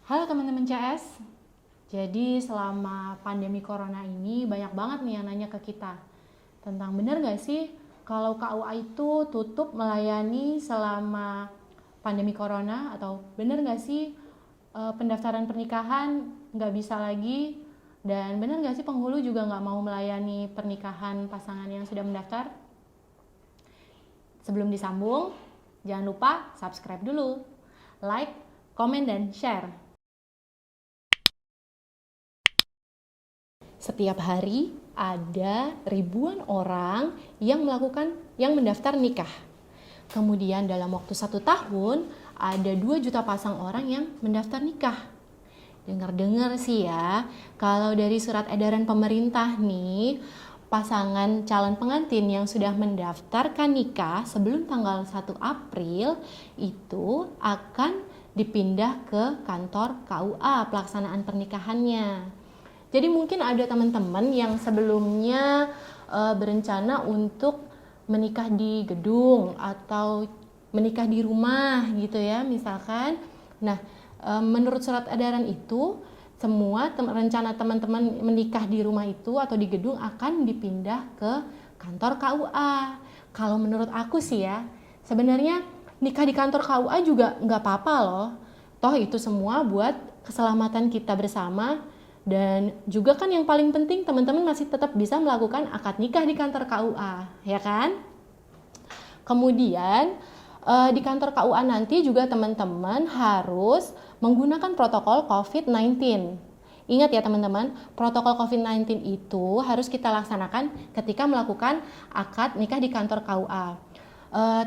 Halo teman-teman CS. Jadi selama pandemi corona ini banyak banget nih yang nanya ke kita tentang bener gak sih kalau KUA itu tutup melayani selama pandemi corona, atau bener gak sih pendaftaran pernikahan gak bisa lagi, dan bener gak sih penghulu juga gak mau melayani pernikahan pasangan yang sudah mendaftar. Sebelum disambung, jangan lupa subscribe dulu, like, komen, dan share. Setiap hari ada ribuan orang yang mendaftar nikah. Kemudian dalam waktu 1 tahun ada 2 juta pasang orang yang mendaftar nikah. Dengar-dengar sih ya, kalau dari surat edaran pemerintah nih, pasangan calon pengantin yang sudah mendaftarkan nikah sebelum tanggal 1 April itu akan dipindah ke kantor KUA pelaksanaan pernikahannya. Jadi mungkin ada teman-teman yang sebelumnya berencana untuk menikah di gedung atau menikah di rumah gitu ya misalkan. Nah, menurut surat edaran itu semua rencana teman-teman menikah di rumah itu atau di gedung akan dipindah ke kantor KUA. Kalau menurut aku sih ya, sebenarnya nikah di kantor KUA juga nggak apa-apa loh. Toh itu semua buat keselamatan kita bersama. Dan juga kan yang paling penting teman-teman masih tetap bisa melakukan akad nikah di kantor KUA, ya kan? Kemudian di kantor KUA nanti juga teman-teman harus menggunakan protokol COVID-19. Ingat ya teman-teman, protokol COVID-19 itu harus kita laksanakan ketika melakukan akad nikah di kantor KUA.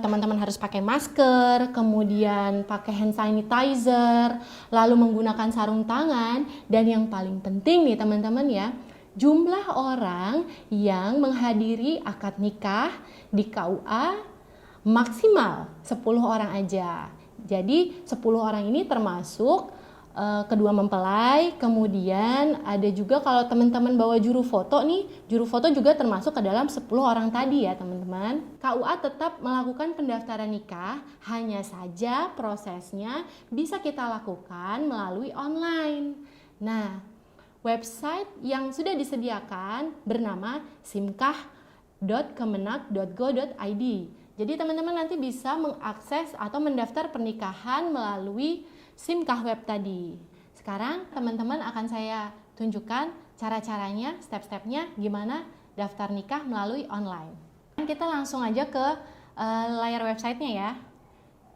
Teman-teman harus pakai masker, kemudian pakai hand sanitizer, lalu menggunakan sarung tangan, dan yang paling penting nih teman-teman ya, jumlah orang yang menghadiri akad nikah di KUA maksimal 10 orang aja. Jadi 10 orang ini termasuk kedua mempelai, kemudian ada juga kalau teman-teman bawa juru foto nih, juru foto juga termasuk ke dalam 10 orang tadi ya teman-teman. KUA tetap melakukan pendaftaran nikah, hanya saja prosesnya bisa kita lakukan melalui online. Nah, website yang sudah disediakan bernama simkah.kemenak.go.id. Jadi teman-teman nanti bisa mengakses atau mendaftar pernikahan melalui SIMKAH web tadi. Sekarang teman-teman akan saya tunjukkan cara-caranya, step-stepnya gimana daftar nikah melalui online. Kita langsung aja ke layar websitenya ya.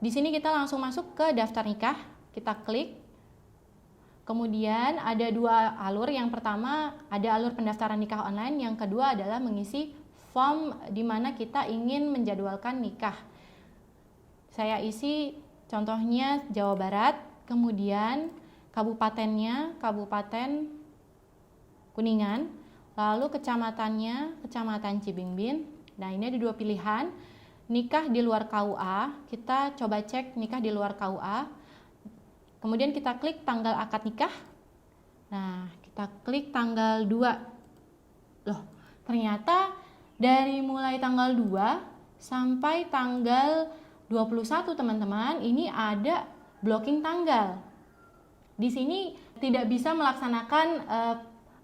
Di sini kita langsung masuk ke daftar nikah, kita klik. Kemudian ada 2 alur, yang pertama ada alur pendaftaran nikah online, yang kedua adalah mengisi form di mana kita ingin menjadwalkan nikah. Saya isi contohnya Jawa Barat, kemudian kabupatennya Kabupaten Kuningan, lalu kecamatannya Kecamatan Cibingbin. Nah, ini ada 2 pilihan, nikah di luar KUA, kita coba cek nikah di luar KUA. Kemudian kita klik tanggal akad nikah. Nah, kita klik tanggal 2. Loh, ternyata dari mulai tanggal 2 sampai tanggal 21 teman-teman, ini ada blocking tanggal. Di sini tidak bisa melaksanakan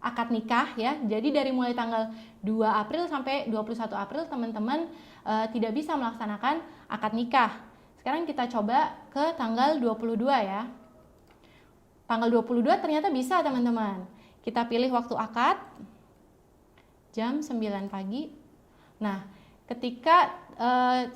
akad nikah ya. Jadi dari mulai tanggal 2 April sampai 21 April teman-teman tidak bisa melaksanakan akad nikah. Sekarang kita coba ke tanggal 22 ya. Tanggal 22 ternyata bisa teman-teman. Kita pilih waktu akad jam 9 pagi. Nah, ketika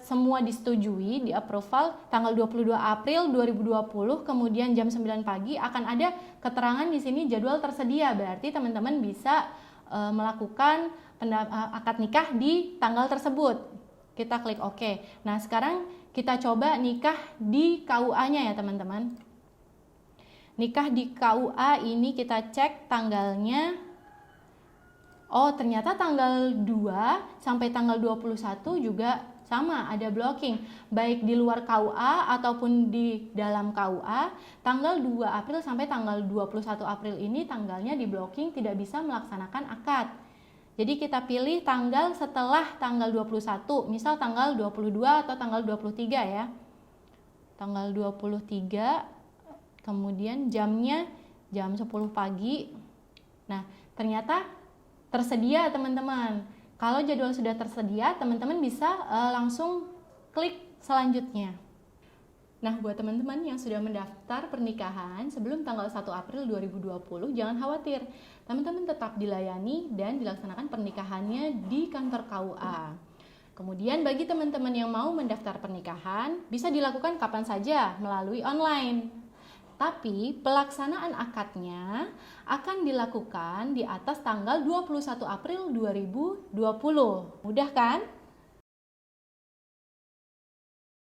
semua disetujui, di approval tanggal 22 April 2020, kemudian jam 9 pagi akan ada keterangan di sini jadwal tersedia. Berarti teman-teman bisa melakukan akad nikah di tanggal tersebut. Kita klik OK. Nah, sekarang kita coba nikah di KUA-nya ya teman-teman. Nikah di KUA ini kita cek tanggalnya. Oh, ternyata tanggal 2 sampai tanggal 21 juga sama, ada blocking. Baik di luar KUA ataupun di dalam KUA, tanggal 2 April sampai tanggal 21 April ini tanggalnya di blocking, tidak bisa melaksanakan akad. Jadi kita pilih tanggal setelah tanggal 21, misal tanggal 22 atau tanggal 23 ya. Tanggal 23 kemudian jamnya jam 10 pagi. Nah, ternyata tersedia teman-teman. Kalau jadwal sudah tersedia, teman-teman bisa langsung klik selanjutnya. Nah, buat teman-teman yang sudah mendaftar pernikahan sebelum tanggal 1 April 2020, jangan khawatir. Teman-teman tetap dilayani dan dilaksanakan pernikahannya di kantor KUA. Kemudian bagi teman-teman yang mau mendaftar pernikahan, bisa dilakukan kapan saja melalui online. Tapi pelaksanaan akadnya akan dilakukan di atas tanggal 21 April 2020. Mudah kan?